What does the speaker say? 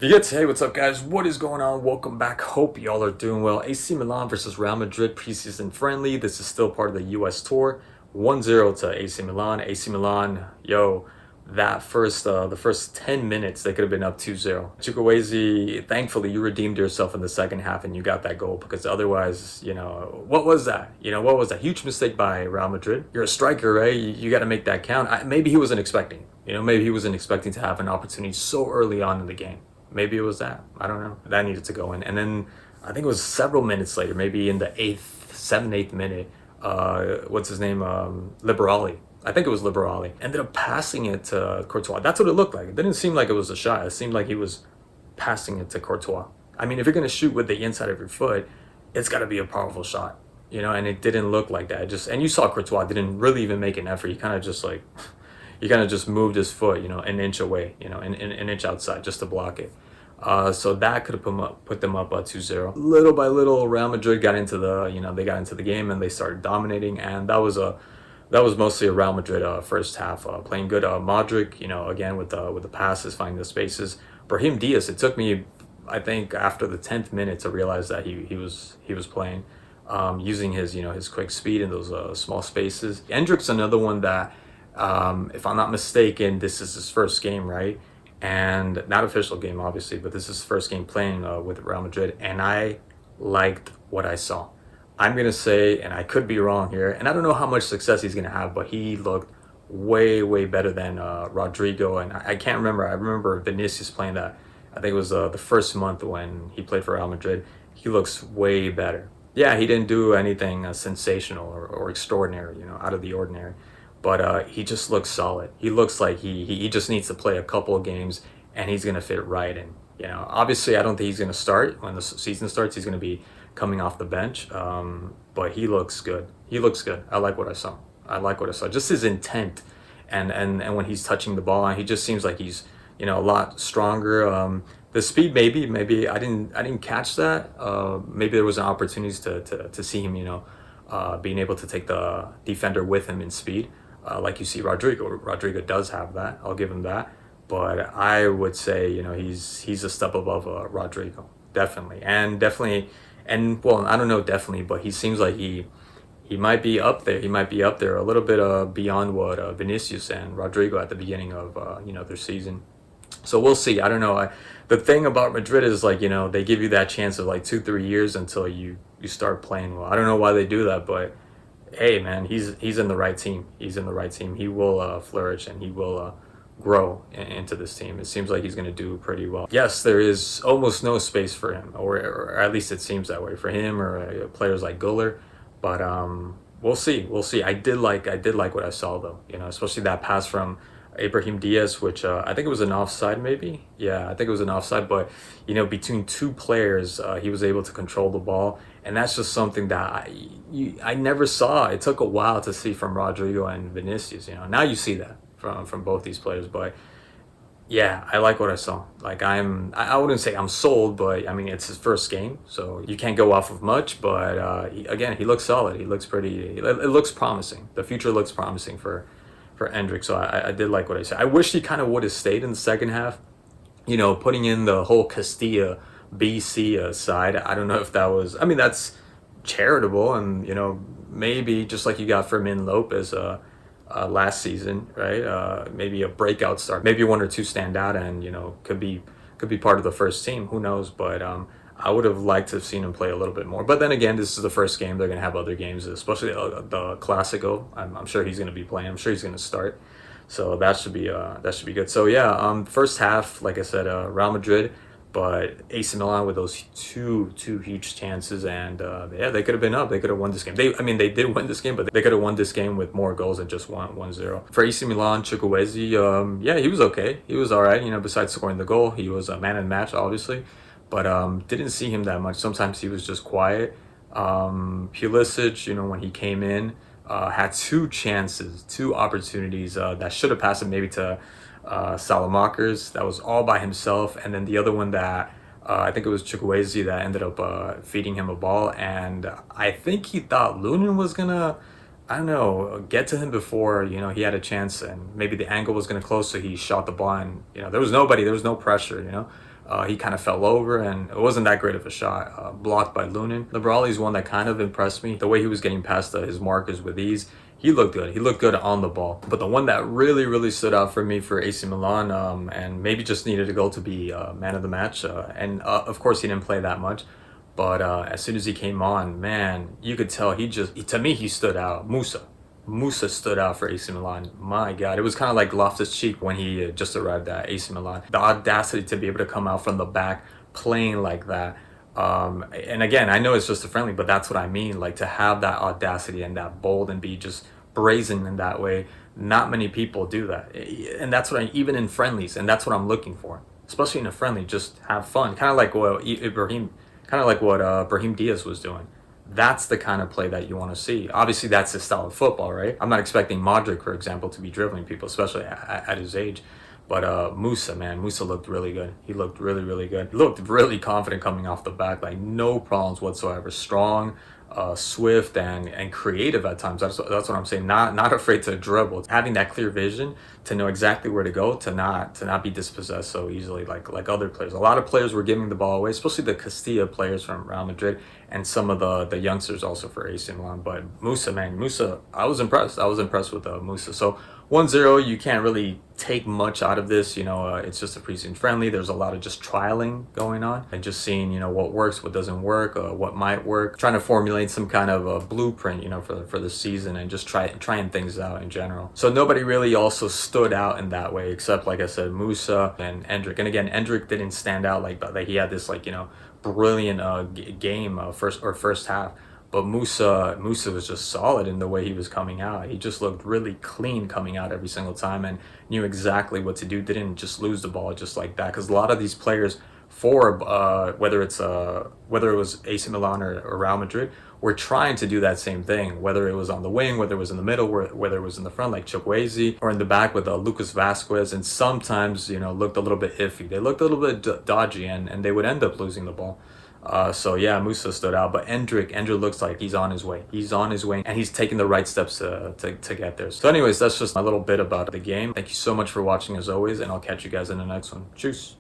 Hey, what's up, guys? What is going on? Welcome back. Hope y'all are doing well. AC Milan versus Real Madrid preseason friendly. This is still part of the US tour. 1-0 to AC Milan. AC Milan, yo, the first 10 minutes, they could have been up 2-0. Chukwueze, thankfully, you redeemed yourself in the second half and you got that goal because otherwise, what was that? What was that? Huge mistake by Real Madrid. You're a striker, right? You got to make that count. Maybe he wasn't expecting. Maybe he wasn't expecting to have an opportunity so early on in the game. Maybe it was that. I don't know. That needed to go in. And then I think it was several minutes later, maybe in the eighth minute, what's his name? Liberali. I think it was Liberali. Ended up passing it to Courtois. That's what it looked like. It didn't seem like it was a shot. It seemed like he was passing it to Courtois. I mean, if you're going to shoot with the inside of your foot, it's got to be a powerful shot, and it didn't look like that. And you saw Courtois didn't really even make an effort. He kind of just like, he kind of just moved his foot, an inch away, an inch outside just to block it. So that could have put them up 2-0. Little by little, Real Madrid got into they got into the game and they started dominating, and that was mostly a Real Madrid first half playing good. Modric, again with the passes, finding the spaces. Brahim Diaz, it took me, I think, after the 10th minute to realize that he was playing, using his quick speed in those small spaces. Endrick's another one that, if I'm not mistaken, this is his first game, right? And not official game, obviously, but this is his first game playing with Real Madrid, and I liked what I saw. I'm gonna say, and I could be wrong here, and I don't know how much success he's gonna have, but he looked way better than Rodrigo, and I can't remember. I remember Vinicius playing that. I think it was the first month when he played for Real Madrid. He looks way better. Yeah, he didn't do anything sensational or extraordinary, out of the ordinary, but he just looks solid. He looks like he just needs to play a couple of games and he's gonna fit right in. Obviously, I don't think he's gonna start when the season starts. He's gonna be coming off the bench, but he looks good. He looks good. I like what I saw. I like what I saw. Just his intent, and when he's touching the ball, he just seems like he's a lot stronger. The speed, maybe I didn't catch that. Maybe there was an opportunity to see him, being able to take the defender with him in speed, like you see Rodrigo. Rodrigo does have that. I'll give him that. But I would say, he's a step above Rodrigo, definitely, and well, I don't know definitely, but he seems like he might be up there. He might be up there a little bit beyond what Vinicius and Rodrigo at the beginning of their season. So we'll see. I don't know. The thing about Madrid is like, they give you that chance of like 2-3 years until you start playing well. I don't know why they do that, but hey, man, he's in the right team. He's in the right team. He will flourish and he will grow into this team. It seems like he's going to do pretty well. Yes, there is almost no space for him, or at least it seems that way for him or players like Guller. But we'll see. We'll see. I did like what I saw though. Especially that pass from Ibrahim Diaz, which I think it was an offside, maybe. Yeah, I think it was an offside. But between two players, he was able to control the ball, and that's just something that I never saw. It took a while to see from Rodrigo and Vinicius. Now you see that from both these players, but yeah, I like what I saw. Like I wouldn't say I'm sold, but I mean it's his first game, so you can't go off of much. But again, he looks solid. He looks pretty. It looks promising. The future looks promising for Endrick. So I did like what I said. I wish he kind of would have stayed in the second half. Putting in the whole Castilla BC side. I don't know if that was. I mean, that's charitable, and maybe just like you got Fermin Lopez last season, right? Maybe a breakout star, maybe one or two stand out, and could be part of the first team. Who knows? But I would have liked to have seen him play a little bit more. But then again, this is the first game. They're gonna have other games, especially the Clasico. I'm sure he's gonna be playing. I'm sure he's gonna start. So that should be good. So yeah, first half, like I said, Real Madrid, but AC Milan with those two huge chances, and yeah, they could have been up. They could have won this game. They did win this game, but they could have won this game with more goals than just 1-0. For AC Milan, Chukwueze, yeah, he was okay. He was all right. Besides scoring the goal, he was a man in the match, obviously, but didn't see him that much. Sometimes he was just quiet. Pulisic, when he came in, had two opportunities that should have passed him maybe to Salamakers. That was all by himself, and then the other one that I think it was Chukwueze that ended up feeding him a ball, and I think he thought Lunin was gonna, I don't know, get to him before he had a chance, and maybe the angle was gonna close, so he shot the ball, and there was nobody, there was no pressure, He kind of fell over, and it wasn't that great of a shot. Blocked by Lunin. Librali's one that kind of impressed me. The way he was getting past his markers with ease. He looked good. He looked good on the ball. But the one that really stood out for me for AC Milan, and maybe just needed a goal to be man of the match, and of course he didn't play that much. But as soon as he came on, man, you could tell to me, he stood out. Musa stood out for AC Milan. My God, it was kind of like Loftus-Cheek when he just arrived at AC Milan. The audacity to be able to come out from the back playing like that. And again, I know it's just a friendly, but that's what I mean. Like, to have that audacity and that bold and be just brazen in that way. Not many people do that, and that's what even in friendlies, and that's what I'm looking for, especially in a friendly. Just have fun, kind of like what Brahim Diaz was doing. That's the kind of play that you want to see. Obviously, that's his style of football, right? I'm not expecting Modric, for example, to be dribbling people, especially at his age. But Musa, man, Musa looked really good. He looked really good. He looked really confident coming off the back, like no problems whatsoever. Strong, swift, and creative at times. That's what I'm saying. Not afraid to dribble. Having that clear vision to know exactly where to go, to not be dispossessed so easily like other players. A lot of players were giving the ball away, especially the Castilla players from Real Madrid and some of the youngsters also for AC Milan. But Musa, man, I was impressed. I was impressed with Musa. So 1-0, you can't really take much out of this. It's just a preseason friendly. There's a lot of just trialing going on and just seeing, what works, what doesn't work, what might work. Trying to formulate some kind of a blueprint, for the season, and just trying things out in general. So nobody really also stood out in that way, except, like I said, Musa and Endrick. And again, Endrick didn't stand out like that. Like, he had this brilliant game first half. But Musa was just solid in the way he was coming out. He just looked really clean coming out every single time and knew exactly what to do. Didn't just lose the ball just like that. Because a lot of these players, whether it was AC Milan or Real Madrid, were trying to do that same thing. Whether it was on the wing, whether it was in the middle, whether it was in the front like Chukwueze, or in the back with Lucas Vasquez, and sometimes looked a little bit iffy. They looked a little bit dodgy, and they would end up losing the ball. So yeah, Musa stood out, but Endrick looks like he's on his way. He's on his way, and he's taking the right steps to get there. So anyways, that's just a little bit about the game. Thank you so much for watching as always, and I'll catch you guys in the next one. Cheers.